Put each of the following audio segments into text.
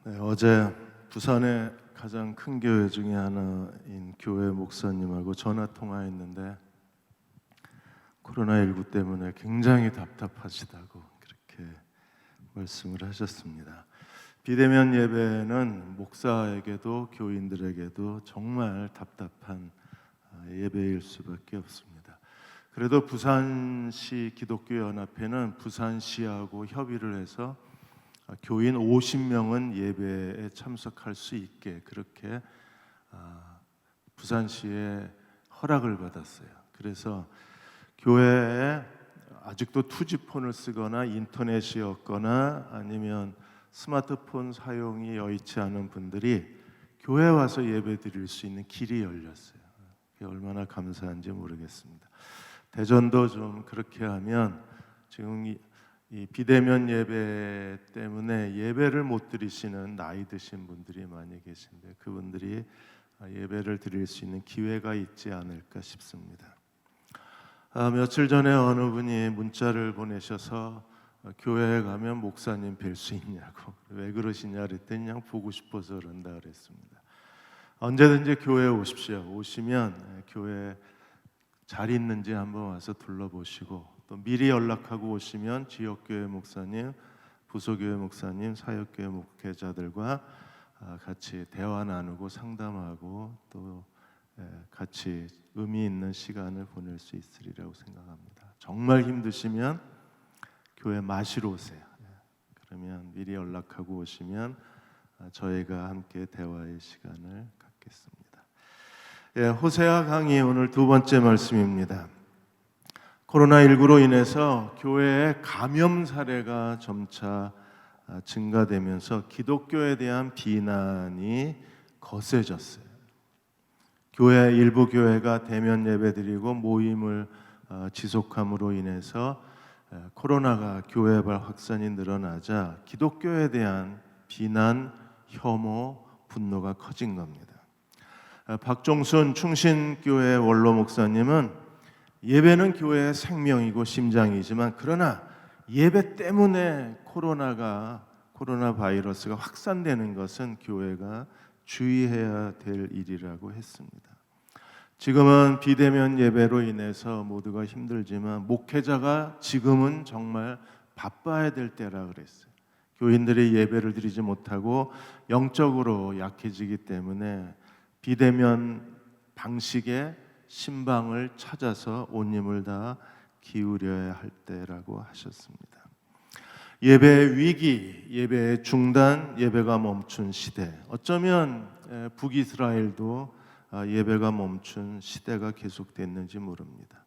네, 어제 부산의 가장 큰 교회 중에 하나인 교회 목사님하고 전화 통화했는데 코로나19 때문에 굉장히 답답하시다고 그렇게 말씀을 하셨습니다. 비대면 예배는 목사에게도 교인들에게도 정말 답답한 예배일 수밖에 없습니다. 그래도 부산시 기독교연합회는 부산시하고 협의를 해서 교인 50명은 예배에 참석할 수 있게 그렇게 부산시에 허락을 받았어요. 그래서 교회에 아직도 투지폰을 쓰거나 인터넷이 없거나 아니면 스마트폰 사용이 여의치 않은 분들이 교회에 와서 예배 드릴 수 있는 길이 열렸어요. 그게 얼마나 감사한지 모르겠습니다. 대전도 좀 그렇게 하면 지금 이 비대면 예배 때문에 예배를 못 드리시는 나이 드신 분들이 많이 계신데 그분들이 예배를 드릴 수 있는 기회가 있지 않을까 싶습니다. 며칠 전에 어느 분이 문자를 보내셔서 교회에 가면 목사님 뵐 수 있냐고 왜 그러시냐 그랬더니 그냥 보고 싶어서 그런다 그랬습니다. 언제든지 교회에 오십시오. 오시면 교회 잘 있는지 한번 와서 둘러보시고 또 미리 연락하고 오시면 지역교회 목사님, 부소교회 목사님, 사역교회 목회자들과 같이 대화 나누고 상담하고 또 같이 의미 있는 시간을 보낼 수 있으리라고 생각합니다. 정말 힘드시면 교회 마시러 오세요. 그러면 미리 연락하고 오시면 저희가 함께 대화의 시간을 갖겠습니다. 호세아 강의 오늘 두 번째 말씀입니다. 코로나19로 인해서 교회의 감염 사례가 점차 증가되면서 기독교에 대한 비난이 거세졌어요. 일부 교회가 대면 예배드리고 모임을 지속함으로 인해서 코로나가 교회발 확산이 늘어나자 기독교에 대한 비난, 혐오, 분노가 커진 겁니다. 박종순 충신교회 원로 목사님은 예배는 교회의 생명이고 심장이지만 그러나 예배 때문에 코로나 바이러스가 확산되는 것은 교회가 주의해야 될 일이라고 했습니다. 지금은 비대면 예배로 인해서 모두가 힘들지만 목회자가 지금은 정말 바빠야 될 때라 그랬어요. 교인들이 예배를 드리지 못하고 영적으로 약해지기 때문에 비대면 방식의 신방을 찾아서 온 힘을 다 기울여야 할 때라고 하셨습니다. 예배의 위기, 예배의 중단, 예배가 멈춘 시대. 어쩌면 북이스라엘도 예배가 멈춘 시대가 계속됐는지 모릅니다.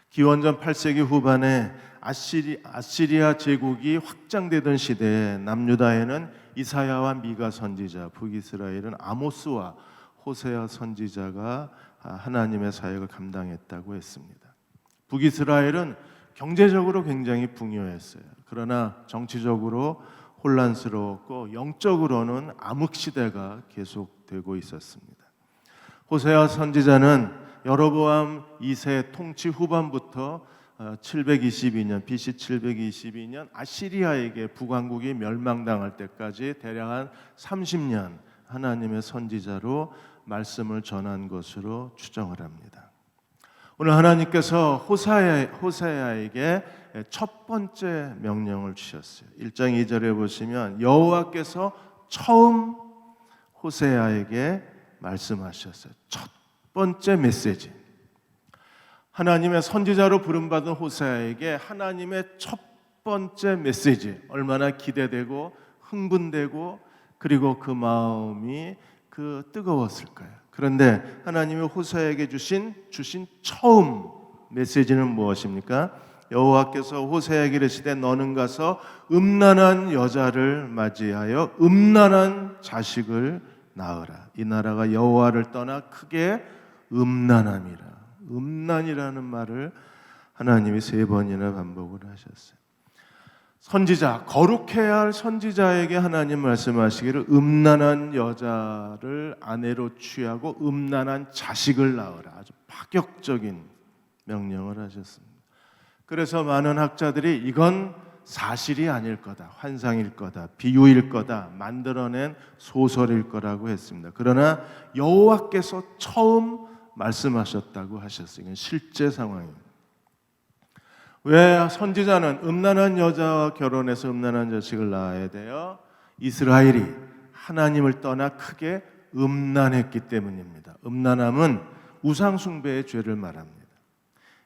기원전 8세기 후반에 아시리아 제국이 확장되던 시대에 남유다에는 이사야와 미가 선지자, 북이스라엘은 아모스와 호세아 선지자가 하나님의 사역을 감당했다고 했습니다. 북이스라엘은 경제적으로 굉장히 풍요했어요. 그러나 정치적으로 혼란스러웠고 영적으로는 암흑시대가 계속되고 있었습니다. 호세아 선지자는 여로보암 2세 통치 후반부터 722년 BC 722년 아시리아에게 북왕국이 멸망당할 때까지 대략 한 30년 하나님의 선지자로 말씀을 전한 것으로 추정을 합니다. 오늘 하나님께서 호세아에게 첫 번째 명령을 주셨어요. 1장 2절에 보시면 여호와께서 처음 호세아에게 말씀하셨어요. 첫 번째 메시지. 하나님의 선지자로 부름받은 호세아에게 하나님의 첫 번째 메시지. 얼마나 기대되고 흥분되고 그리고 그 마음이 뜨거웠을까요? 그런데 하나님이 호세아에게 주신 처음 메시지는 무엇입니까? 여호와께서 호세아에게 이르시되 너는 가서 음란한 여자를 맞이하여 음란한 자식을 낳으라. 이 나라가 여호와를 떠나 크게 음란함이라. 음란이라는 말을 하나님이 3번이나 반복을 하셨어요. 선지자, 거룩해야 할 선지자에게 하나님 말씀하시기를 음란한 여자를 아내로 취하고 음란한 자식을 낳으라. 아주 파격적인 명령을 하셨습니다. 그래서 많은 학자들이 이건 사실이 아닐 거다, 환상일 거다, 비유일 거다, 만들어낸 소설일 거라고 했습니다. 그러나 여호와께서 처음 말씀하셨다고 하셨어요. 이건 실제 상황입니다. 왜 선지자는 음란한 여자와 결혼해서 음란한 자식을 낳아야 돼요? 이스라엘이 하나님을 떠나 크게 음란했기 때문입니다. 음란함은 우상 숭배의 죄를 말합니다.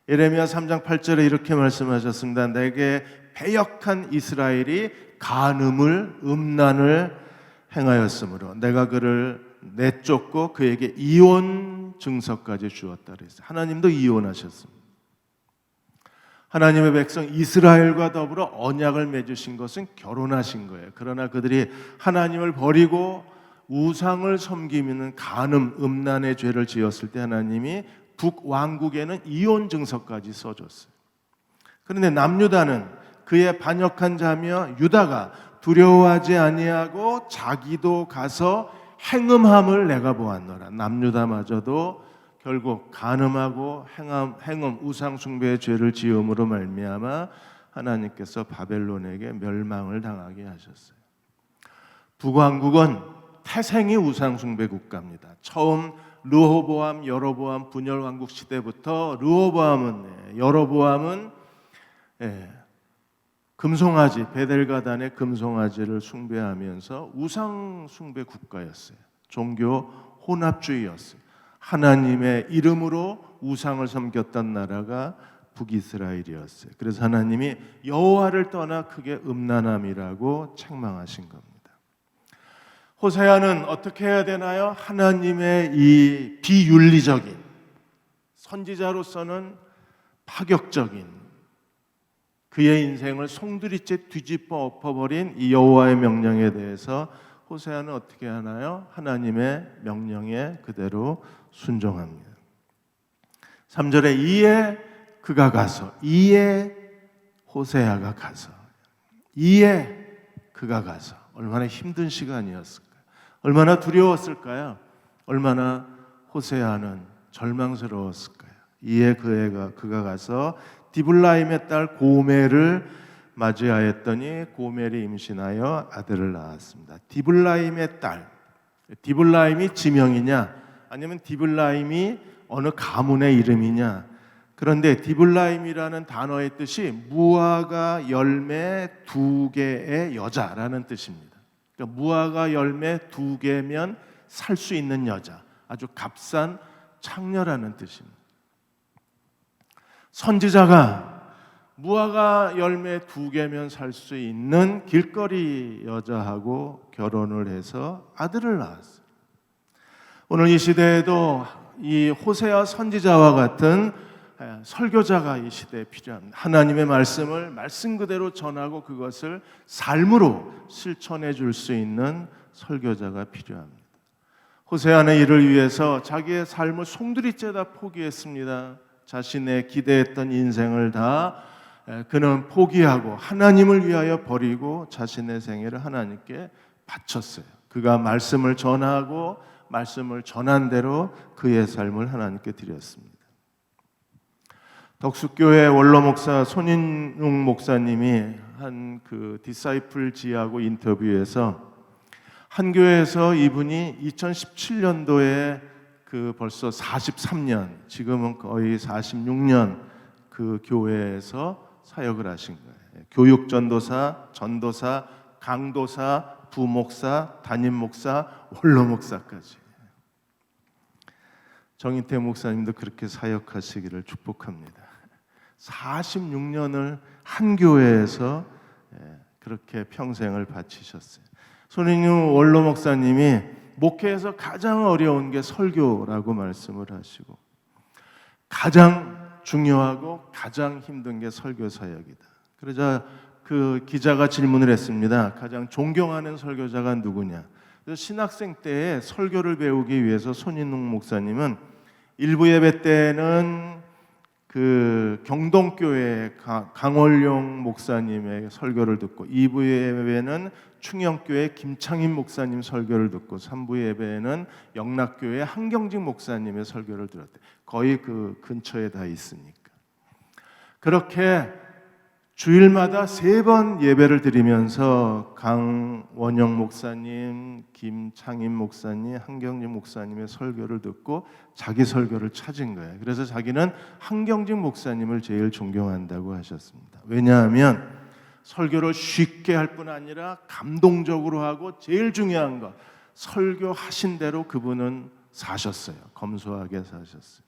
예레미야 3장 8절에 이렇게 말씀하셨습니다. 내게 패역한 이스라엘이 간음을 음란을 행하였으므로 내가 그를 내쫓고 그에게 이혼 증서까지 주었다 그랬어요. 하나님도 이혼하셨습니다. 하나님의 백성 이스라엘과 더불어 언약을 맺으신 것은 결혼하신 거예요. 그러나 그들이 하나님을 버리고 우상을 섬기는 간음, 음란의 죄를 지었을 때 하나님이 북왕국에는 이혼 증서까지 써줬어요. 그런데 남유다는 그의 반역한 자며 유다가 두려워하지 아니하고 자기도 가서 행음함을 내가 보았노라. 남유다마저도 결국 간음하고 행음 우상 숭배의 죄를 지음으로 말미암아 하나님께서 바벨론에게 멸망을 당하게 하셨어요. 북왕국은 태생이 우상 숭배 국가입니다. 처음 르호보암, 여로보암 분열 왕국 시대부터 여로보암은 금송아지 베델가단의 금송아지를 숭배하면서 우상 숭배 국가였어요. 종교 혼합주의였어요. 하나님의 이름으로 우상을 섬겼던 나라가 북이스라엘이었어요. 그래서 하나님이 여호와를 떠나 크게 음란함이라고 책망하신 겁니다. 호세아는 어떻게 해야 되나요? 하나님의 이 비윤리적인, 선지자로서는 파격적인 그의 인생을 송두리째 뒤집어 엎어버린 이 여호와의 명령에 대해서 호세아는 어떻게 하나요? 하나님의 명령에 그대로 순종합니다. 3절에 이에 그가 가서, 이에 호세아가 가서, 이에 그가 가서. 얼마나 힘든 시간이었을까요? 얼마나 두려웠을까요? 얼마나 호세아는 절망스러웠을까요? 이에 그가 가서 디블라임의 딸 고멜을 맞이하였더니 고멜이 임신하여 아들을 낳았습니다. 디블라임의 딸, 디블라임이 지명이냐 아니면 디블라임이 어느 가문의 이름이냐? 그런데 디블라임이라는 단어의 뜻이 무화과 열매 2개의 여자라는 뜻입니다. 그러니까 무화과 열매 2개면 살 수 있는 여자, 아주 값싼 창녀라는 뜻입니다. 선지자가 무화과 열매 2개면 살 수 있는 길거리 여자하고 결혼을 해서 아들을 낳았어요. 오늘 이 시대에도 이 호세아 선지자와 같은 설교자가 이 시대에 필요합니다. 하나님의 말씀을 말씀 그대로 전하고 그것을 삶으로 실천해 줄 수 있는 설교자가 필요합니다. 호세아는 이를 위해서 자기의 삶을 송두리째 다 포기했습니다. 자신의 기대했던 인생을 다 그는 포기하고 하나님을 위하여 버리고 자신의 생애를 하나님께 바쳤어요. 그가 말씀을 전하고 말씀을 전한 대로 그의 삶을 하나님께 드렸습니다. 덕수교회 원로 목사 손인웅 목사님이 한 그 디사이플지하고 인터뷰에서 한 교회에서 이분이 2017년도에 그 벌써 43년, 지금은 거의 46년 그 교회에서 사역을 하신 거예요. 교육 전도사, 전도사, 강도사, 부목사, 담임 목사, 원로 목사까지. 정인태 목사님도 그렇게 사역하시기를 축복합니다. 46년을 한 교회에서 그렇게 평생을 바치셨어요. 손인유 원로 목사님이 목회에서 가장 어려운 게 설교라고 말씀을 하시고 가장 중요하고 가장 힘든 게 설교 사역이다. 그러자 그 기자가 질문을 했습니다. 가장 존경하는 설교자가 누구냐? 그래서 신학생 때에 설교를 배우기 위해서 손인웅 목사님은 일부 예배 때는 그 경동교회 강월용 목사님의 설교를 듣고 2부 예배는 충영교회 김창인 목사님 설교를 듣고 3부 예배는 영락교회 한경직 목사님의 설교를 들었대. 거의 그 근처에 다 있으니까. 그렇게 주일마다 3번 예배를 드리면서 강원영 목사님, 김창임 목사님, 한경진 목사님의 설교를 듣고 자기 설교를 찾은 거예요. 그래서 자기는 한경진 목사님을 제일 존경한다고 하셨습니다. 왜냐하면 설교를 쉽게 할 뿐 아니라 감동적으로 하고 제일 중요한 것, 설교하신 대로 그분은 사셨어요. 검소하게 사셨어요.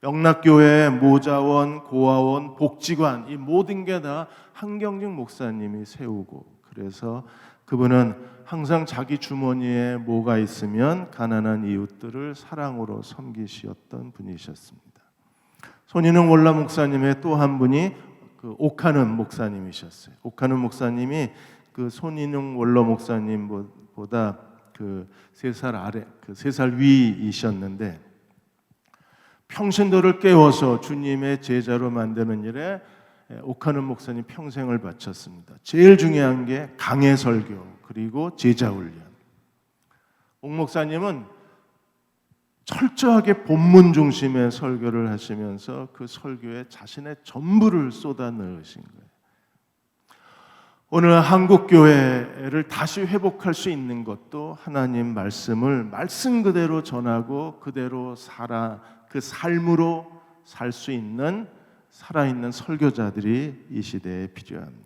영락교회, 모자원, 고아원, 복지관 이 모든 게 다 한경직 목사님이 세우고, 그래서 그분은 항상 자기 주머니에 뭐가 있으면 가난한 이웃들을 사랑으로 섬기셨던 분이셨습니다. 손인웅 원로 목사님의 또 한 분이 그 옥하는 목사님이셨어요. 옥하는 목사님이 그 손인웅 원로 목사님보다 그 3살 아래, 그 3살 위이셨는데 평신도를 깨워서 주님의 제자로 만드는 일에 옥하는 목사님 평생을 바쳤습니다. 제일 중요한 게 강해 설교 그리고 제자 훈련. 옥 목사님은 철저하게 본문 중심의 설교를 하시면서 그 설교에 자신의 전부를 쏟아 넣으신 거예요. 오늘 한국교회를 다시 회복할 수 있는 것도 하나님 말씀을 말씀 그대로 전하고 그대로 그 삶으로 살 수 있는 살아있는 설교자들이 이 시대에 필요합니다.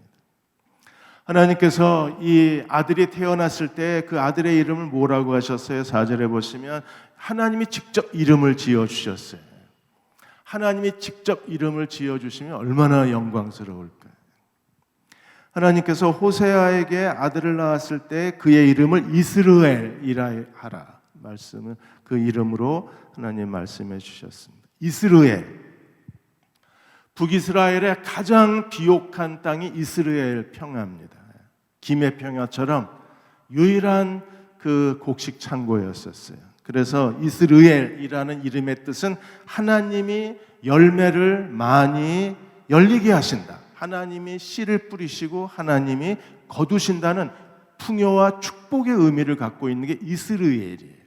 하나님께서 이 아들이 태어났을 때 그 아들의 이름을 뭐라고 하셨어요? 4절에 보시면 하나님이 직접 이름을 지어주셨어요. 하나님이 직접 이름을 지어주시면 얼마나 영광스러울까요? 하나님께서 호세아에게 아들을 낳았을 때 그의 이름을 이스라엘이라 하라 말씀을 그 이름으로 하나님 말씀해 주셨습니다. 이스라엘, 북이스라엘의 가장 비옥한 땅이 이스라엘 평야입니다. 김해 평야처럼 유일한 그 곡식 창고였었어요. 그래서 이스라엘이라는 이름의 뜻은 하나님이 열매를 많이 열리게 하신다. 하나님이 씨를 뿌리시고 하나님이 거두신다는 풍요와 축복의 의미를 갖고 있는 게 이스라엘이에요.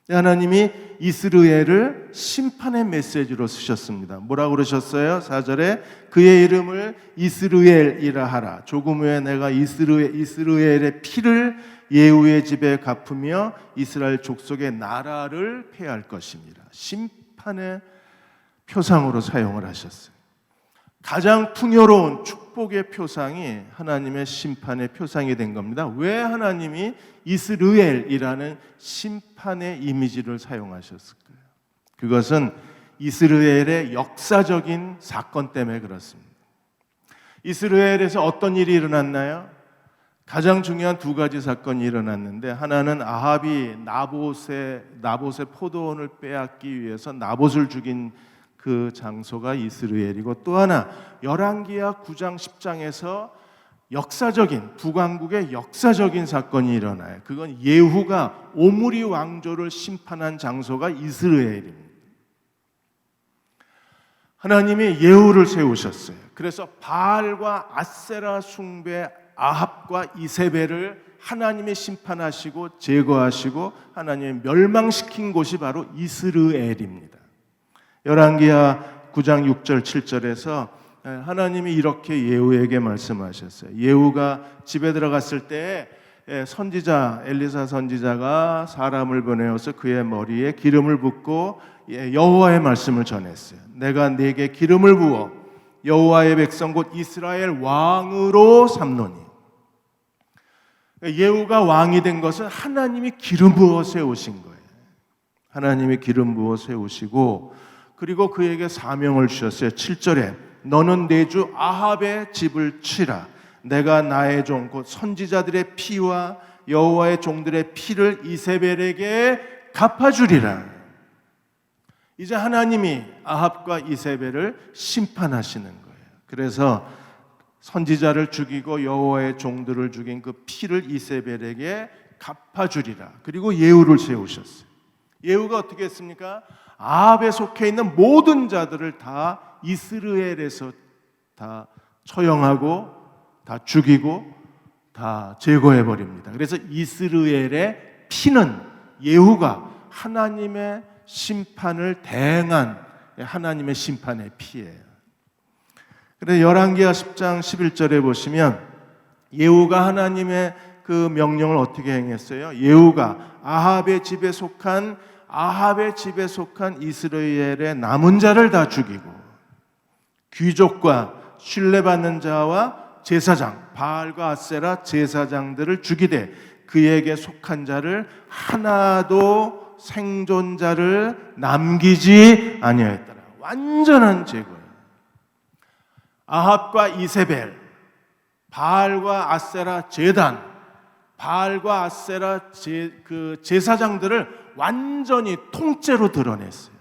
하나님이 이스라엘을 심판의 메시지로 쓰셨습니다. 뭐라고 그러셨어요? 4절에 그의 이름을 이스라엘이라 하라. 조금 후에 내가 이스라엘의 피를 예후의 집에 갚으며 이스라엘 족속의 나라를 폐할 것입니다. 심판의 표상으로 사용을 하셨어요. 가장 풍요로운 축복의 표상이 하나님의 심판의 표상이 된 겁니다. 왜 하나님이 이스라엘이라는 심판의 이미지를 사용하셨을까요? 그것은 이스라엘의 역사적인 사건 때문에 그렇습니다. 이스라엘에서 어떤 일이 일어났나요? 가장 중요한 2가지 사건이 일어났는데, 하나는 아합이 나봇의 포도원을 빼앗기 위해서 나봇을 죽인 그 장소가 이스라엘이고, 또 하나 열왕기하 9장 10장에서 역사적인 북왕국의 역사적인 사건이 일어나요. 그건 예후가 오므리 왕조를 심판한 장소가 이스라엘입니다. 하나님이 예후를 세우셨어요. 그래서 바알과 아세라 숭배 아합과 이세벨을 하나님이 심판하시고 제거하시고 하나님이 멸망시킨 곳이 바로 이스라엘입니다. 열왕기하 9장 6절 7절에서 하나님이 이렇게 예후에게 말씀하셨어요. 예후가 집에 들어갔을 때 선지자 엘리사 선지자가 사람을 보내어서 그의 머리에 기름을 붓고 여호와의 말씀을 전했어요. 내가 네게 기름을 부어 여호와의 백성 곧 이스라엘 왕으로 삼노니. 예후가 왕이 된 것은 하나님이 기름 부어 세우신 거예요. 하나님이 기름 부어 세우시고, 그리고 그에게 사명을 주셨어요. 7절에 너는 내 주 아합의 집을 치라. 내가 나의 종 곧 선지자들의 피와 여호와의 종들의 피를 이세벨에게 갚아주리라. 이제 하나님이 아합과 이세벨을 심판하시는 거예요. 그래서 선지자를 죽이고 여호와의 종들을 죽인 그 피를 이세벨에게 갚아주리라. 그리고 예후를 세우셨어요. 예후가 어떻게 했습니까? 아합에 속해 있는 모든 자들을 다 이스라엘에서 다 처형하고 다 죽이고 다 제거해 버립니다. 그래서 이스라엘의 피는 예후가 하나님의 심판을 대행한 하나님의 심판의 피예요. 그래서 열왕기하 10장 11절에 보시면 예후가 하나님의 그 명령을 어떻게 행했어요? 예후가 아합의 집에 속한 이스라엘의 남은 자를 다 죽이고 귀족과 신뢰받는 자와 제사장, 바알과 아세라 제사장들을 죽이되 그에게 속한 자를 하나도 생존자를 남기지 아니하였더라. 완전한 제거예요. 아합과 이세벨, 바알과 아세라 제단, 바알과 아세라 그 제사장들을 완전히 통째로 드러냈어요.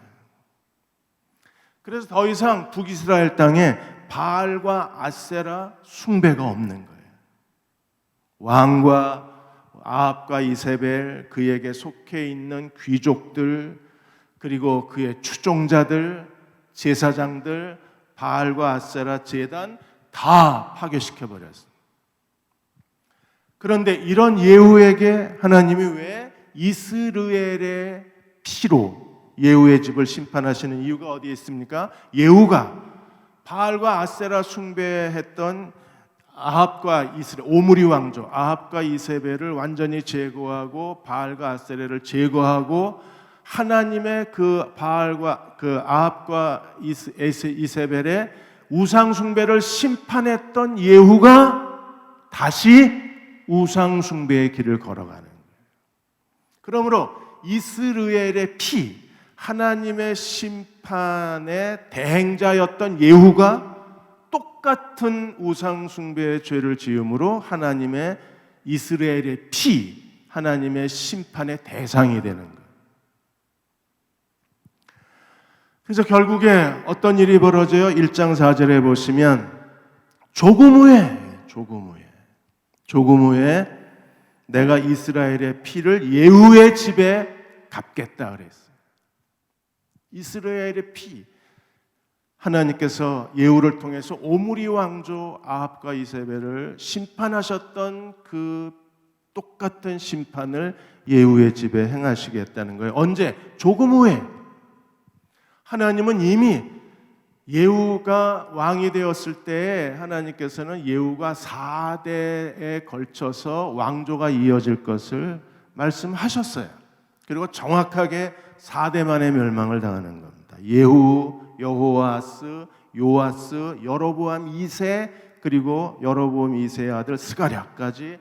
그래서 더 이상 북이스라엘 땅에 바알과 아세라 숭배가 없는 거예요. 왕과 아합과 이세벨, 그에게 속해 있는 귀족들, 그리고 그의 추종자들, 제사장들, 바알과 아세라 제단 다 파괴시켜 버렸어요. 그런데 이런 예후에게 하나님이 왜 이스라엘의 피로 예후의 집을 심판하시는 이유가 어디에 있습니까? 예후가 바알과 아세라 숭배했던 아합과 오므리 왕조 아합과 이세벨을 완전히 제거하고 바알과 아세라를 제거하고 하나님의 그 바알과 그 아합과 이세벨의 우상 숭배를 심판했던 예후가 다시 우상 숭배의 길을 걸어가는 거예요. 그러므로 이스라엘의 피, 하나님의 심판의 대행자였던 예후가 똑같은 우상 숭배의 죄를 지음으로 하나님의 이스라엘의 피, 하나님의 심판의 대상이 되는 거예요. 그래서 결국에 어떤 일이 벌어져요? 1장 4절에 보시면 조금 후에 내가 이스라엘의 피를 예후의 집에 갚겠다 그랬어요. 이스라엘의 피, 하나님께서 예후를 통해서 오므리 왕조 아합과 이세벨을 심판하셨던 그 똑같은 심판을 예후의 집에 행하시겠다는 거예요. 언제? 조금 후에. 하나님은 이미 예후가 왕이 되었을 때 하나님께서는 예후가 4대에 걸쳐서 왕조가 이어질 것을 말씀하셨어요. 그리고 정확하게 4대 만에 멸망을 당하는 겁니다. 예후, 여호아스, 요아스, 여로보암 2세, 그리고 여로보암 2세의 아들 스가랴까지.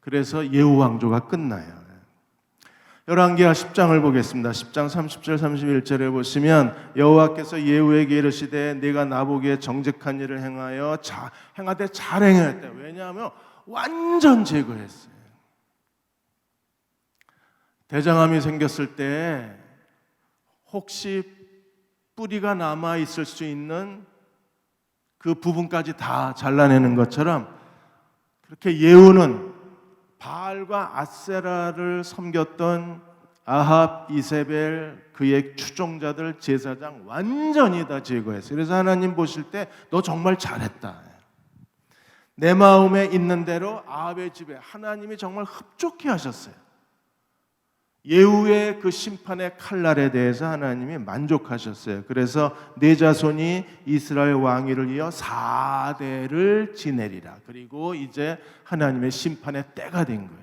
그래서 예후 왕조가 끝나요. 열왕기하 10장을 보겠습니다. 10장 30절 31절에 보시면 여호와께서 예후에게 이르시되 네가 나보기에 정직한 일을 행하되 잘 행하였다. 왜냐하면 완전 제거했어요. 대장암이 생겼을 때 혹시 뿌리가 남아 있을 수 있는 그 부분까지 다 잘라내는 것처럼 그렇게 예후는 바알과 아세라를 섬겼던 아합, 이세벨, 그의 추종자들, 제사장 완전히 다 제거했어요. 그래서 하나님 보실 때 너 정말 잘했다. 내 마음에 있는 대로 아합의 집에 하나님이 정말 흡족해 하셨어요. 예후의 그 심판의 칼날에 대해서 하나님이 만족하셨어요. 그래서 네 자손이 이스라엘 왕위를 이어 4대를 지내리라. 그리고 이제 하나님의 심판의 때가 된 거예요.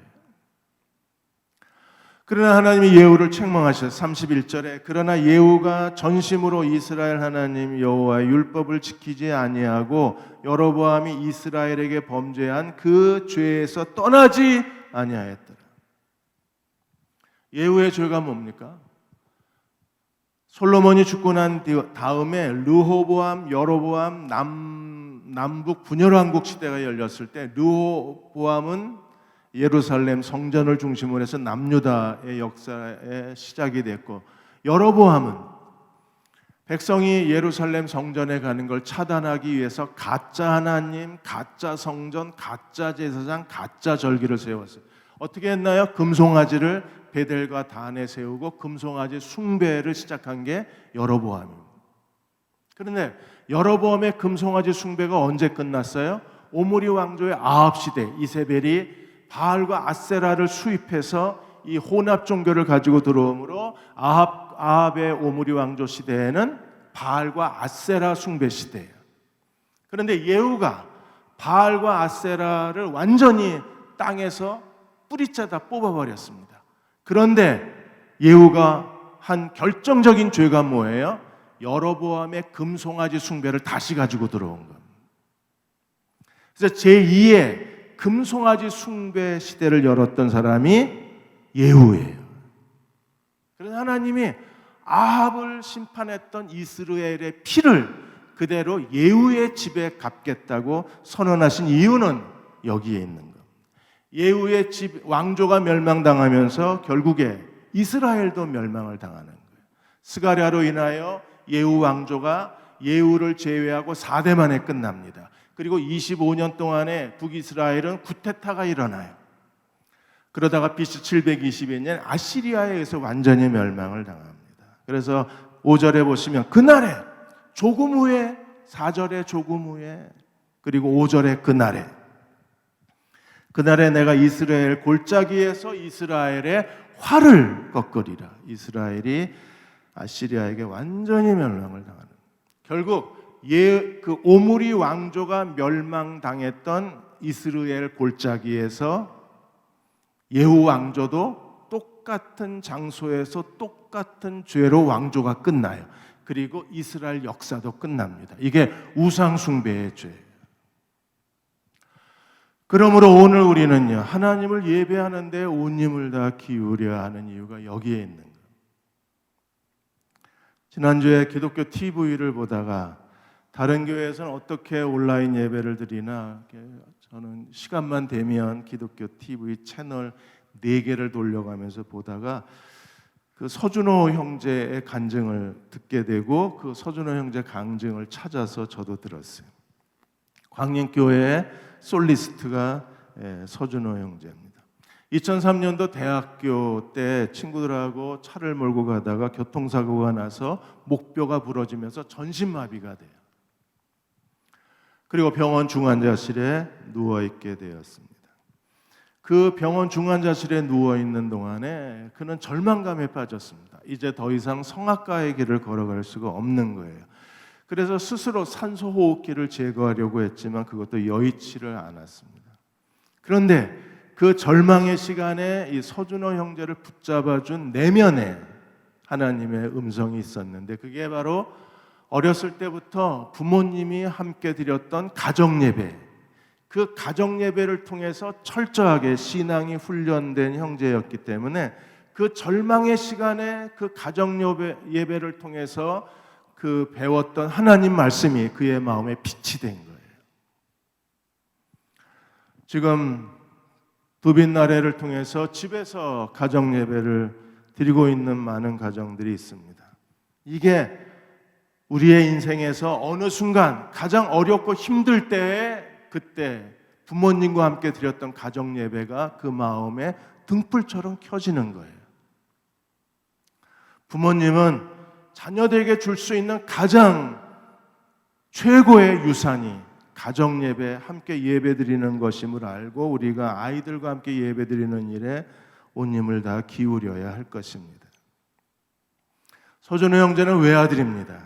그러나 하나님이 예후를 책망하셨어요. 31절에 그러나 예후가 전심으로 이스라엘 하나님 여호와의 율법을 지키지 아니하고 여로보암이 이스라엘에게 범죄한 그 죄에서 떠나지 아니하였더라. 예후의 죄가 뭡니까? 솔로몬이 죽고 난 다음에 르호보암, 여로보암 남북 분열왕국 시대가 열렸을 때 르호보암은 예루살렘 성전을 중심으로 해서 남유다의 역사의 시작이 됐고, 여로보암은 백성이 예루살렘 성전에 가는 걸 차단하기 위해서 가짜 하나님, 가짜 성전, 가짜 제사장, 가짜 절기를 세웠어요. 어떻게 했나요? 금송아지를 베델과 단에 세우고 금송아지 숭배를 시작한 게 여로보암입니다. 그런데 여로보암의 금송아지 숭배가 언제 끝났어요? 오므리 왕조의 아합 시대, 이세벨이 바알과 아세라를 수입해서 이 혼합 종교를 가지고 들어오므로 아합의 오므리 왕조 시대에는 바알과 아세라 숭배 시대예요. 그런데 예후가 바알과 아세라를 완전히 땅에서 뿌리째 다 뽑아버렸습니다. 그런데 예후가 한 결정적인 죄가 뭐예요? 여로보암의 금송아지 숭배를 다시 가지고 들어온 겁니다. 그래서 제2의 금송아지 숭배 시대를 열었던 사람이 예후예요. 그래서 하나님이 아합을 심판했던 이스라엘의 피를 그대로 예후의 집에 갚겠다고 선언하신 이유는 여기에 있는 겁니다. 예후의 집 왕조가 멸망당하면서 결국에 이스라엘도 멸망을 당하는 거예요. 스가랴로 인하여 예후 왕조가 예후를 제외하고 4대 만에 끝납니다. 그리고 25년 동안에 북이스라엘은 쿠데타가 일어나요. 그러다가 BC 722년 아시리아에 의해서 완전히 멸망을 당합니다. 그래서 5절에 보시면 그날에 조금 후에, 4절에 조금 후에, 그리고 5절에 그날에 내가 이스라엘 골짜기에서 이스라엘의 활을 꺾으리라. 이스라엘이 아시리아에게 완전히 멸망을 당하는, 결국 그 오므리 왕조가 멸망당했던 이스라엘 골짜기에서 예후 왕조도 똑같은 장소에서 똑같은 죄로 왕조가 끝나요. 그리고 이스라엘 역사도 끝납니다. 이게 우상 숭배의 죄예요. 그러므로 오늘 우리는요, 하나님을 예배하는데 온 힘을 다 기울여야 하는 이유가 여기에 있는 거예요. 지난주에 기독교 TV를 보다가 다른 교회에서는 어떻게 온라인 예배를 드리나, 저는 시간만 되면 기독교 TV 채널 4개를 돌려가면서 보다가 그 서준호 형제의 간증을 듣게 되고 그 서준호 형제 간증을 찾아서 저도 들었어요. 광림교회의 솔리스트가 서준호 형제입니다. 2003년도 대학교 때 친구들하고 차를 몰고 가다가 교통사고가 나서 목뼈가 부러지면서 전신마비가 돼요. 그리고 병원 중환자실에 누워있게 되었습니다. 그 병원 중환자실에 누워있는 동안에 그는 절망감에 빠졌습니다. 이제 더 이상 성악가의 길을 걸어갈 수가 없는 거예요. 그래서 스스로 산소호흡기를 제거하려고 했지만 그것도 여의치를 않았습니다. 그런데 그 절망의 시간에 이 서준호 형제를 붙잡아준 내면에 하나님의 음성이 있었는데, 그게 바로 어렸을 때부터 부모님이 함께 드렸던 가정예배, 그 가정예배를 통해서 철저하게 신앙이 훈련된 형제였기 때문에 그 절망의 시간에 그 가정예배를 통해서 그 배웠던 하나님 말씀이 그의 마음에 빛이 된 거예요. 지금 두빈나래를 통해서 집에서 가정예배를 드리고 있는 많은 가정들이 있습니다. 이게 우리의 인생에서 어느 순간 가장 어렵고 힘들 때에 그때 부모님과 함께 드렸던 가정예배가 그 마음에 등불처럼 켜지는 거예요. 부모님은 자녀들에게 줄 수 있는 가장 최고의 유산이 가정예배, 함께 예배드리는 것임을 알고 우리가 아이들과 함께 예배드리는 일에 온 힘을 다 기울여야 할 것입니다. 서준호 형제는 외아들입니다.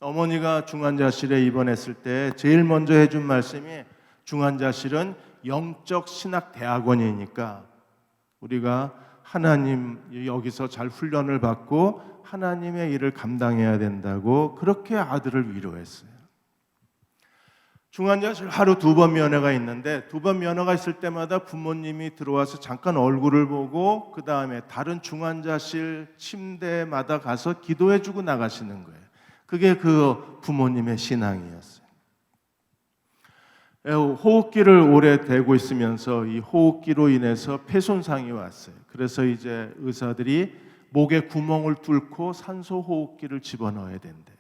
어머니가 중환자실에 입원했을 때 제일 먼저 해준 말씀이, 중환자실은 영적 신학 대학원이니까 우리가 하나님 여기서 잘 훈련을 받고 하나님의 일을 감당해야 된다고 그렇게 아들을 위로했어요. 중환자실 하루 2번 면회가 있는데 2번 면회가 있을 때마다 부모님이 들어와서 잠깐 얼굴을 보고 그 다음에 다른 중환자실 침대마다 가서 기도해주고 나가시는 거예요. 그게 그 부모님의 신앙이었어요. 호흡기를 오래 대고 있으면서 이 호흡기로 인해서 폐손상이 왔어요. 그래서 이제 의사들이 목에 구멍을 뚫고 산소 호흡기를 집어넣어야 된대요.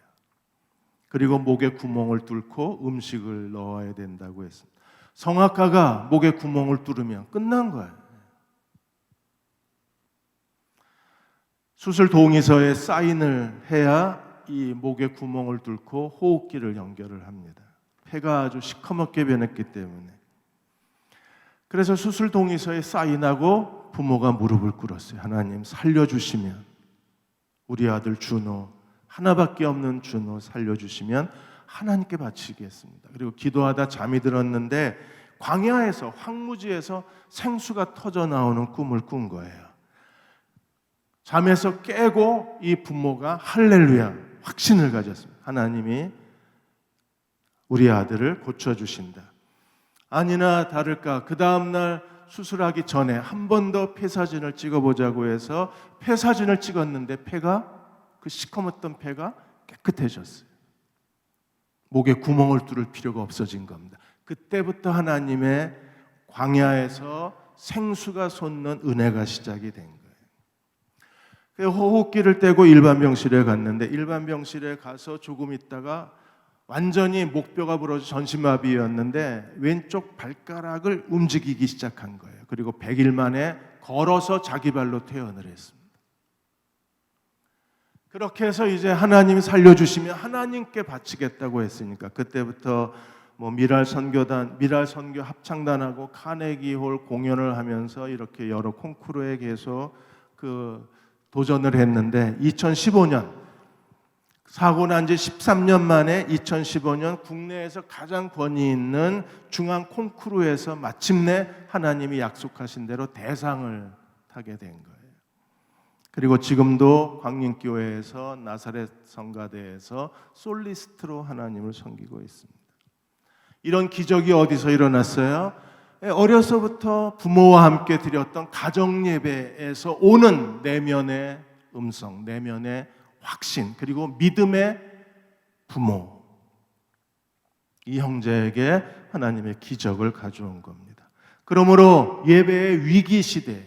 그리고 목에 구멍을 뚫고 음식을 넣어야 된다고 했습니다. 성악가가 목에 구멍을 뚫으면 끝난 거예요. 수술 동의서에 사인을 해야 이 목에 구멍을 뚫고 호흡기를 연결을 합니다. 폐가 아주 시커멓게 변했기 때문에. 그래서 수술 동의서에 사인하고 부모가 무릎을 꿇었어요. 하나님 살려주시면, 우리 아들 준호, 하나밖에 없는 준호 살려주시면 하나님께 바치겠습니다. 그리고 기도하다 잠이 들었는데 광야에서 황무지에서 생수가 터져 나오는 꿈을 꾼 거예요. 잠에서 깨고 이 부모가 할렐루야 확신을 가졌습니다. 하나님이 우리 아들을 고쳐주신다. 아니나 다를까 그 다음날 수술하기 전에 한 번 더 폐사진을 찍어보자고 해서 폐사진을 찍었는데 그 시커멓던 폐가 깨끗해졌어요. 목에 구멍을 뚫을 필요가 없어진 겁니다. 그때부터 하나님의 광야에서 생수가 솟는 은혜가 시작이 된 거예요. 호흡기를 떼고 일반 병실에 갔는데 일반 병실에 가서 조금 있다가 완전히 목뼈가 부러져 전신마비였는데 왼쪽 발가락을 움직이기 시작한 거예요. 그리고 100일 만에 걸어서 자기 발로 퇴원을 했습니다. 그렇게 해서 이제 하나님이 살려주시면 하나님께 바치겠다고 했으니까 그때부터 미랄 선교 합창단하고 카네기홀 공연을 하면서 이렇게 여러 콩쿠르에 계속 도전을 했는데 2015년 사고 난 지 13년 만에 2015년 국내에서 가장 권위 있는 중앙 콩쿠르에서 마침내 하나님이 약속하신 대로 대상을 타게 된 거예요. 그리고 지금도 광림교회에서 나사렛 성가대에서 솔리스트로 하나님을 섬기고 있습니다. 이런 기적이 어디서 일어났어요? 어려서부터 부모와 함께 드렸던 가정예배에서 오는 내면의 음성, 내면의 확신, 그리고 믿음의 부모, 이 형제에게 하나님의 기적을 가져온 겁니다. 그러므로 예배의 위기 시대,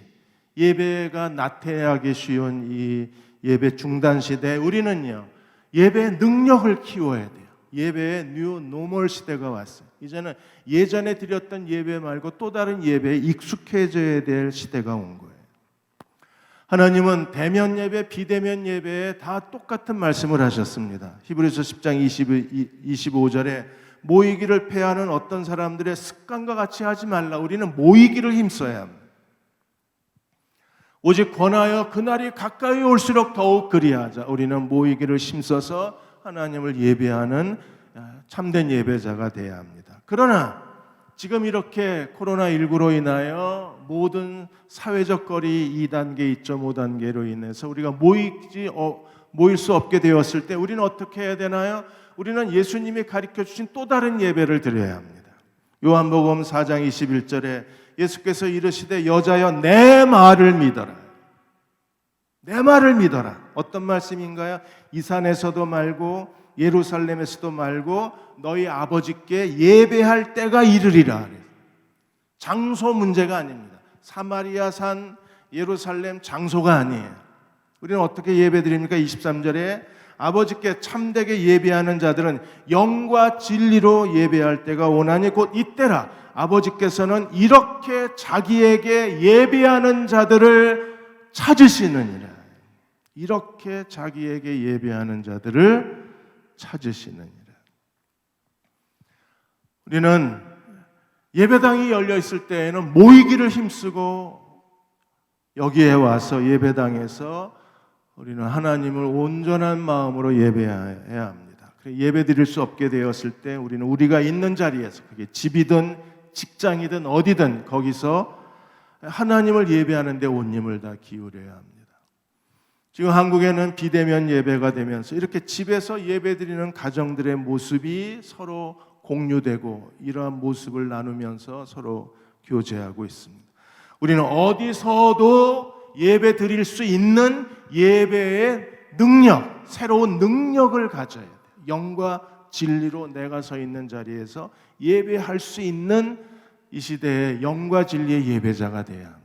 예배가 나태하기 쉬운 이 예배 중단 시대에 우리는요 예배의 능력을 키워야 돼요. 예배의 뉴 노멀 시대가 왔어요. 이제는 예전에 드렸던 예배 말고 또 다른 예배에 익숙해져야 될 시대가 온 거예요. 하나님은 대면 예배, 비대면 예배에 다 똑같은 말씀을 하셨습니다. 히브리서 10장 25절에 모이기를 패하는 어떤 사람들의 습관과 같이 하지 말라. 우리는 모이기를 힘써야 합니다. 오직 권하여 그날이 가까이 올수록 더욱 그리하자. 우리는 모이기를 힘써서 하나님을 예배하는 참된 예배자가 되어야 합니다. 그러나 지금 이렇게 코로나19로 인하여 모든 사회적 거리 2단계, 2.5단계로 인해서 우리가 모일 수 없게 되었을 때 우리는 어떻게 해야 되나요? 우리는 예수님이 가르쳐 주신 또 다른 예배를 드려야 합니다. 요한복음 4장 21절에 예수께서 이르시되 여자여 내 말을 믿어라. 내 말을 믿어라. 어떤 말씀인가요? 이 산에서도 말고 예루살렘에서도 말고 너희 아버지께 예배할 때가 이르리라. 장소 문제가 아닙니다. 사마리아 산, 예루살렘 장소가 아니에요. 우리는 어떻게 예배드립니까? 23절에 아버지께 참되게 예배하는 자들은 영과 진리로 예배할 때가 오나니 곧 이때라. 아버지께서는 이렇게 자기에게 예배하는 자들을 찾으시느니라. 이렇게 자기에게 예배하는 자들을 찾으시느니라. 우리는 예배당이 열려 있을 때에는 모이기를 힘쓰고 여기에 와서 예배당에서 우리는 하나님을 온전한 마음으로 예배해야 합니다. 예배 드릴 수 없게 되었을 때 우리는 우리가 있는 자리에서 그게 집이든 직장이든 어디든 거기서 하나님을 예배하는 데 온 힘을 다 기울여야 합니다. 지금 한국에는 비대면 예배가 되면서 이렇게 집에서 예배 드리는 가정들의 모습이 서로 공유되고 이러한 모습을 나누면서 서로 교제하고 있습니다. 우리는 어디서도 예배 드릴 수 있는 예배의 능력, 새로운 능력을 가져야 돼요. 영과 진리로 내가 서 있는 자리에서 예배할 수 있는 이 시대의 영과 진리의 예배자가 돼야 합니다.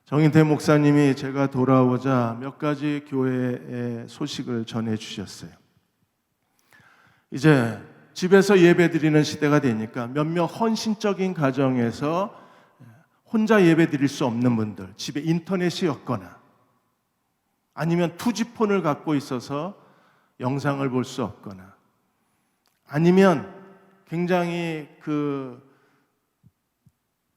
정인태 목사님이 제가 돌아오자 몇 가지 교회의 소식을 전해 주셨어요. 이제 집에서 예배 드리는 시대가 되니까 몇몇 헌신적인 가정에서 혼자 예배 드릴 수 없는 분들, 집에 인터넷이 없거나 아니면 투지폰을 갖고 있어서 영상을 볼 수 없거나 아니면 굉장히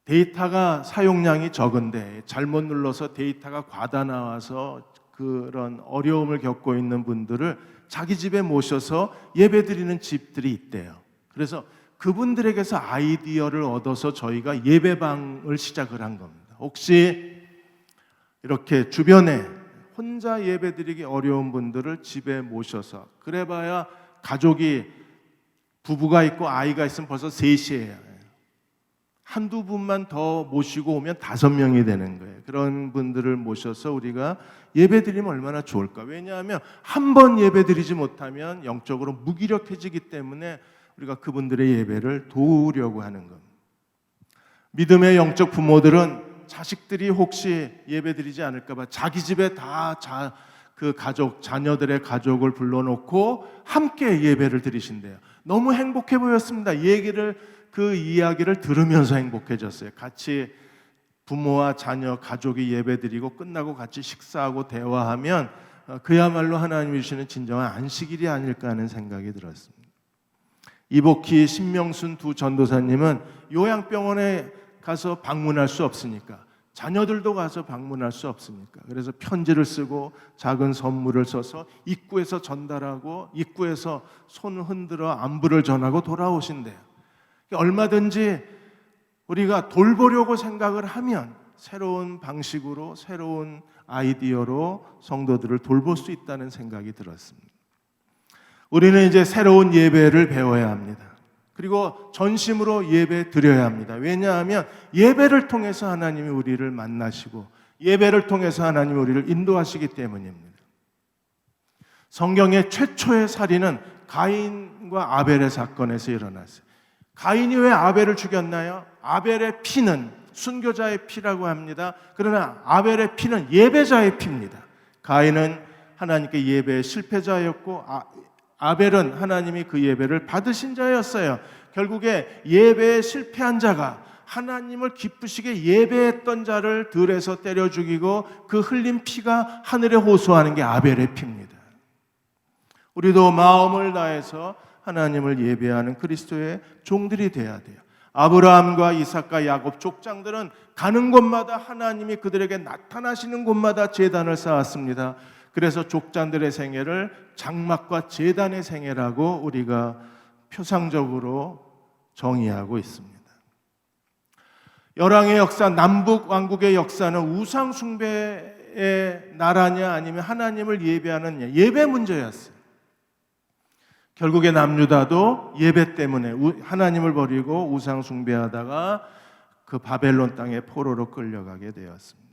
데이터가 사용량이 적은데 잘못 눌러서 데이터가 과다 나와서 그런 어려움을 겪고 있는 분들을 자기 집에 모셔서 예배드리는 집들이 있대요. 그래서 그분들에게서 아이디어를 얻어서 저희가 예배방을 시작을 한 겁니다. 혹시 이렇게 주변에 혼자 예배드리기 어려운 분들을 집에 모셔서, 그래봐야 가족이 부부가 있고 아이가 있으면 벌써 셋이에요. 한두 분만 더 모시고 오면 5명이 되는 거예요. 그런 분들을 모셔서 우리가 예배드리면 얼마나 좋을까. 왜냐하면 한 번 예배드리지 못하면 영적으로 무기력해지기 때문에 우리가 그분들의 예배를 도우려고 하는 겁니다. 믿음의 영적 부모들은 자식들이 혹시 예배드리지 않을까 봐 자기 집에 다 그 가족, 자녀들의 가족을 불러놓고 함께 예배를 드리신대요. 너무 행복해 보였습니다. 그 이야기를 들으면서 행복해졌어요. 같이 부모와 자녀, 가족이 예배드리고 끝나고 같이 식사하고 대화하면 그야말로 하나님이 주시는 진정한 안식일이 아닐까 하는 생각이 들었습니다. 이복희, 신명순 두 전도사님은 요양병원에 가서 방문할 수 없으니까, 자녀들도 가서 방문할 수 없으니까, 그래서 편지를 쓰고 작은 선물을 써서 입구에서 전달하고 입구에서 손을 흔들어 안부를 전하고 돌아오신대요. 얼마든지 우리가 돌보려고 생각을 하면 새로운 방식으로, 새로운 아이디어로 성도들을 돌볼 수 있다는 생각이 들었습니다. 우리는 이제 새로운 예배를 배워야 합니다. 그리고 전심으로 예배 드려야 합니다. 왜냐하면 예배를 통해서 하나님이 우리를 만나시고 예배를 통해서 하나님이 우리를 인도하시기 때문입니다. 성경의 최초의 살인은 가인과 아벨의 사건에서 일어났어요. 가인이 왜 아벨을 죽였나요? 아벨의 피는 순교자의 피라고 합니다. 그러나 아벨의 피는 예배자의 피입니다. 가인은 하나님께 예배의 실패자였고 아벨은 하나님이 그 예배를 받으신 자였어요. 결국에 예배에 실패한 자가 하나님을 기쁘시게 예배했던 자를 들에서 때려 죽이고 그 흘린 피가 하늘에 호소하는 게 아벨의 피입니다. 우리도 마음을 다해서 하나님을 예배하는 그리스도의 종들이 돼야 돼요. 아브라함과 이삭과 야곱 족장들은 가는 곳마다 하나님이 그들에게 나타나시는 곳마다 제단을 쌓았습니다. 그래서 족장들의 생애를 장막과 제단의 생애라고 우리가 표상적으로 정의하고 있습니다. 열왕의 역사, 남북 왕국의 역사는 우상 숭배의 나라냐 아니면 하나님을 예배하는 예배 문제였어요. 결국에 남유다도 예배 때문에 하나님을 버리고 우상 숭배하다가 그 바벨론 땅에 포로로 끌려가게 되었습니다.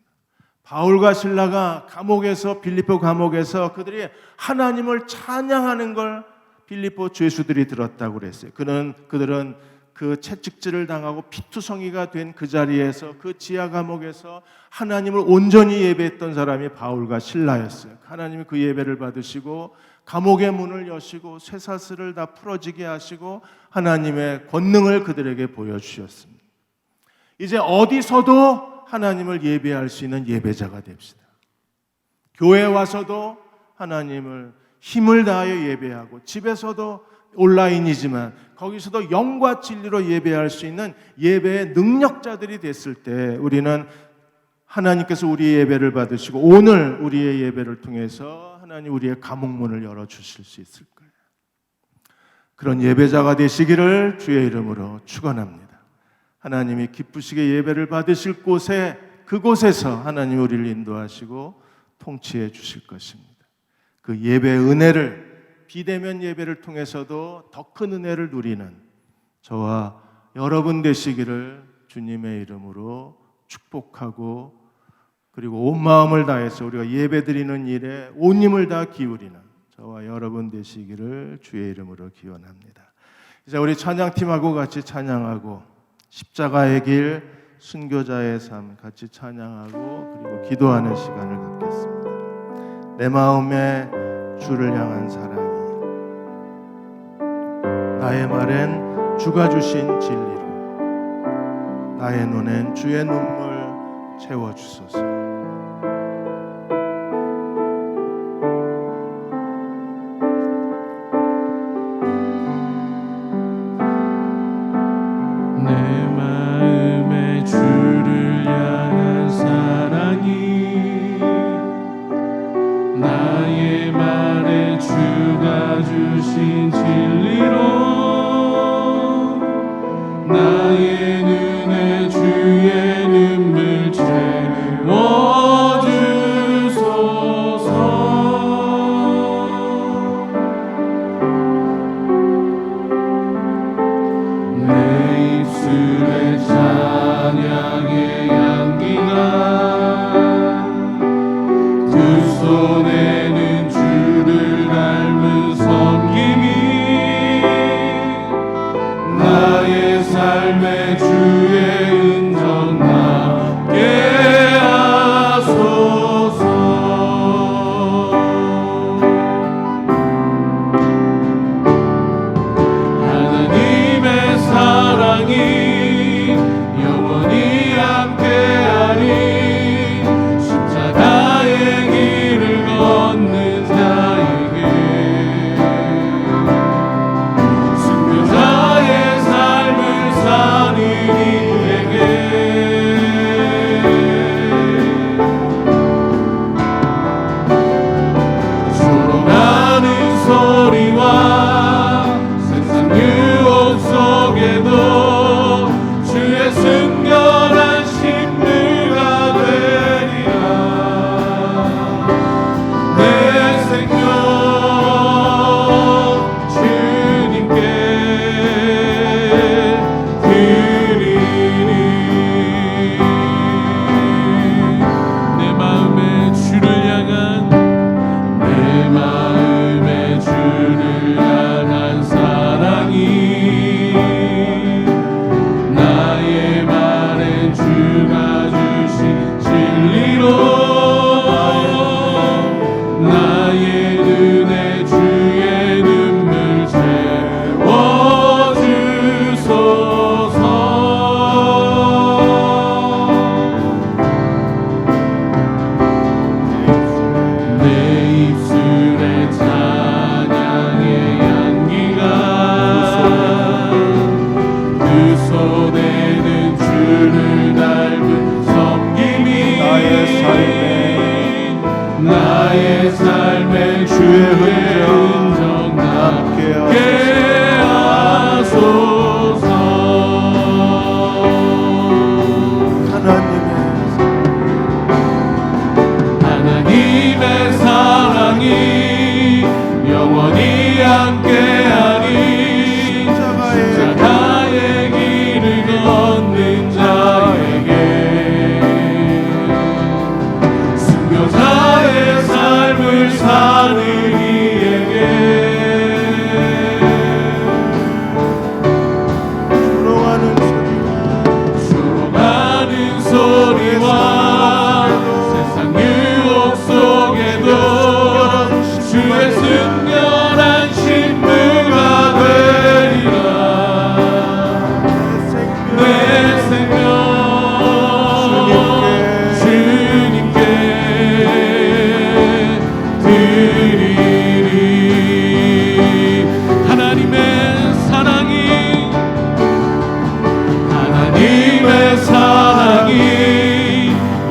바울과 실라가 감옥에서, 빌립보 감옥에서 그들이 하나님을 찬양하는 걸 빌립보 죄수들이 들었다고 그랬어요. 그들은 그 채찍질을 당하고 피투성이가 된 그 자리에서, 그 지하 감옥에서 하나님을 온전히 예배했던 사람이 바울과 실라였어요. 하나님이 그 예배를 받으시고 감옥의 문을 여시고 쇠사슬을 다 풀어지게 하시고 하나님의 권능을 그들에게 보여주셨습니다. 이제 어디서도 하나님을 예배할 수 있는 예배자가 됩시다. 교회에 와서도 하나님을 힘을 다하여 예배하고, 집에서도 온라인이지만 거기서도 영과 진리로 예배할 수 있는 예배의 능력자들이 됐을 때 우리는 하나님께서 우리의 예배를 받으시고 오늘 우리의 예배를 통해서 하나님 우리의 감옥문을 열어주실 수 있을 거예요. 그런 예배자가 되시기를 주의 이름으로 축원합니다. 하나님이 기쁘시게 예배를 받으실 곳에, 그곳에서 하나님 우리를 인도하시고 통치해 주실 것입니다. 그 예배의 은혜를, 비대면 예배를 통해서도 더 큰 은혜를 누리는 저와 여러분 되시기를 주님의 이름으로 축복하고, 그리고 온 마음을 다해서 우리가 예배드리는 일에 온 힘을 다 기울이는 저와 여러분 되시기를 주의 이름으로 기원합니다. 이제 우리 찬양팀하고 같이 찬양하고 십자가의 길, 순교자의 삶 같이 찬양하고 그리고 기도하는 시간을 갖겠습니다. 내 마음에 주를 향한 사랑이, 나의 말엔 주가 주신 진리로, 나의 눈엔 주의 눈물 채워주소서. 나의 말에 주가 눈에 주의 눈물 채워주소서. 내 입술에 찬양의 향기가 두 손에는 주를 닮은 섬김이 나의 삶의 주의 은정 나게 하소서. 하나님의 사랑이 영원히 함께하리. 십자가의 길을 걷는 자에게 순교자의 삶을 사는 이에게 조롱하는 소리와 세상 유혹 속에도 주의 순결한 신부가 되리라. 내 생명 주님께 드리리. 내 마음에 주를 향한 내 마음에 주를 향한 사랑이 나의 말엔 주가 주신 진리로 나의 눈에 주의 눈물 채워주소서. 내 입술에 찬양의 향기가 두 손에는 주를 닮은 섬김이 나의 삶의 주의 은정 나게 하소서. 하나님의 사랑이 영원히 함께하리. 십자가의 길을 걷는 자에게 순교자의 삶을 사는 이에게 조롱하는 소리와 세상 유혹 속에도 주의 순결한 신부가 되리라. 내 생명 주님께 드리리. 하나님의 사랑이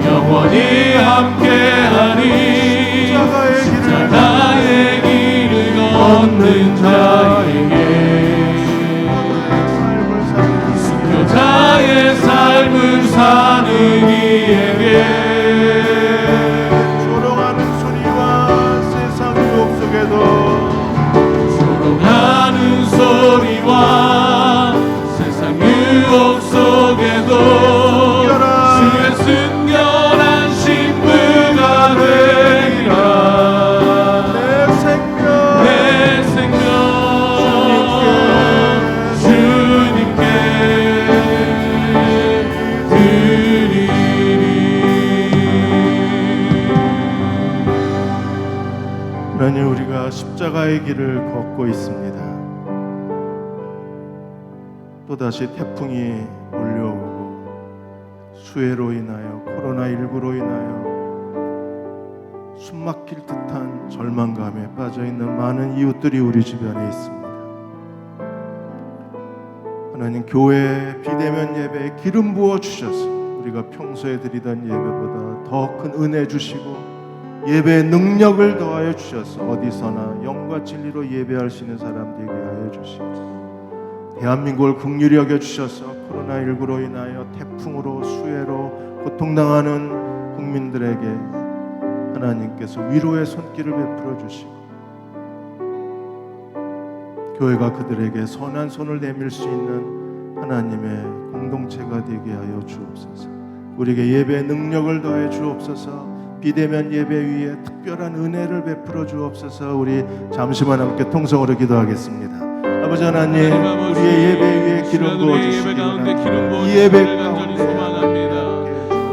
영원히 함께하리. 십자가의 길을 걷는 자에게 순교자의 삶을 사는 이에게 조롱하는 소리와 세상 유혹 속에도 조롱하는 소리와 세상 유혹 속에도 주의 순결한 신부가 되리라. 내 생명 주님께 드리리. 하나님, 우리가 십자가의 길을 걷고 있습니다. 또다시 태풍이 몰려오고 수해로 인하여 코로나19로 인하여 숨막힐 듯한 절망감에 빠져있는 많은 이웃들이 우리 주변에 있습니다. 하나님, 교회 비대면 예배에 기름 부어 주셔서 우리가 평소에 드리던 예배보다 더 큰 은혜 주시고 예배의 능력을 더하여 주셔서 어디서나 영과 진리로 예배할 수 있는 사람 되게 하여 주시고 대한민국을 긍휼히 여겨 주셔서 코로나19로 인하여 태풍으로 수해로 고통당하는 국민들에게 하나님께서 위로의 손길을 베풀어 주시고 교회가 그들에게 선한 손을 내밀 수 있는 하나님의 공동체가 되게 하여 주옵소서. 우리에게 예배의 능력을 더해 주옵소서. 비대면 예배 위에 특별한 은혜를 베풀어 주옵소서. 우리 잠시만 함께 통성으로 기도하겠습니다. 아버지 하나님, 우리의 예배 위에 기름 부어 주시기 원합니다. 이 예배 가운데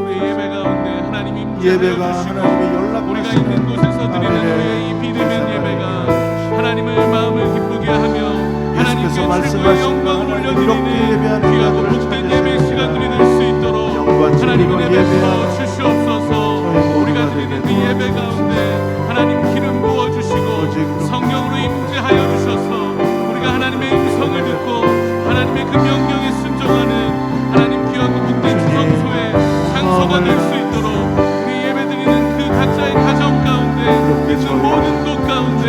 우리 예배 가운데 하나님이 예배가 하나님의 우리가 있는 곳에서 드리는 우리의 이 비대면 예배가 하나님의 마음을 기쁘게 하며 하나님께 최고의 영광을 올려드리는 귀하고 복된 예배 시간들이 될 수 있도록 하나님의 예배 부어 주시옵소서. 우리가 드리는 이 예배 가운데 하나님 기름 부어 주시고 성령으로 임재하여 주셔서 우리가 하나님의 음성을 듣고 하나님의 그 명령에 순종하는 하나님 귀하고 복된 성소의 장소가 될 수 있도록 우리 예배드리는 그 각자의 가정 가운데 있는 모든 곳 가운데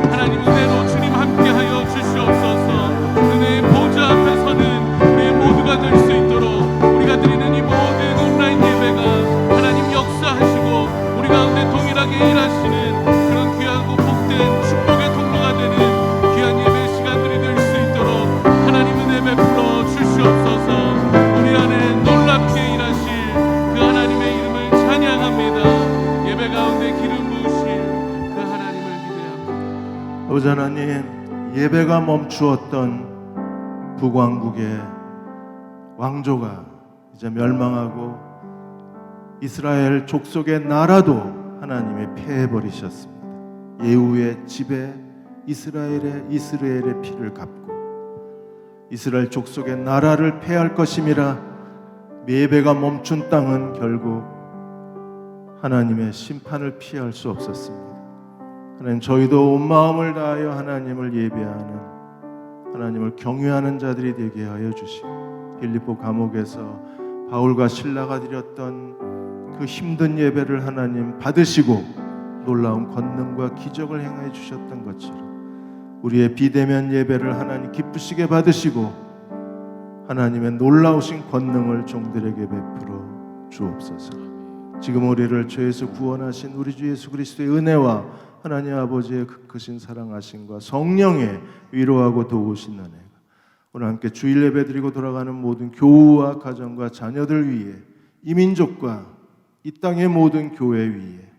하나님 은혜로 주님 함께하여 주시옵소서. 은혜의 보좌 앞에 서는 우리 모두가 될 수 있도록 우리가 드리는 이 모든 온라인 예배가 하나님 역사하시고 우리 가운데 동일하게 일하시는 그런 귀하고 복된 축복의 통로가 되는 귀한 예배 시간들이 될 수 있도록 하나님 은혜 베풀어 주시옵소서. 우리 안에 놀랍게 일하실 그 하나님의 이름을 찬양합니다. 예배 가운데 기름 부으실 그 하나님을 기대합니다. 아버지 하나님, 예배가 멈추었던 북왕국의 왕조가 이제 멸망하고 이스라엘 족속의 나라도 하나님이 패해버리셨습니다. 예후의 집에 이스라엘의 피를 갚고 이스라엘 족속의 나라를 패할 것임이라 예배가 멈춘 땅은 결국 하나님의 심판을 피할 수 없었습니다. 하나님, 저희도 온 마음을 다하여 하나님을 예배하는, 하나님을 경외하는 자들이 되게 하여 주시고 빌립보 감옥에서 바울과 실라가 드렸던 그 힘든 예배를 하나님 받으시고 놀라운 권능과 기적을 행해 주셨던 것처럼 우리의 비대면 예배를 하나님 기쁘시게 받으시고 하나님의 놀라우신 권능을 종들에게 베풀어 주옵소서. 지금 우리를 죄에서 구원하신 우리 주 예수 그리스도의 은혜와 하나님 아버지의 크신 사랑하심과 성령의 위로하고 도우신 은혜가 오늘 함께 주일 예배 드리고 돌아가는 모든 교우와 가정과 자녀들 위에, 이 민족과 이 땅의 모든 교회 위에,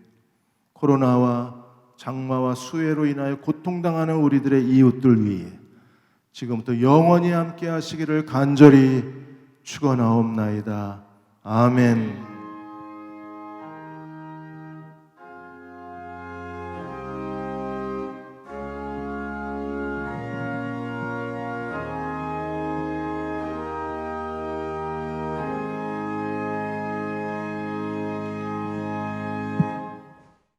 코로나와 장마와 수해로 인하여 고통당하는 우리들의 이웃들 위에 지금부터 영원히 함께 하시기를 간절히 축원하옵나이다. 아멘.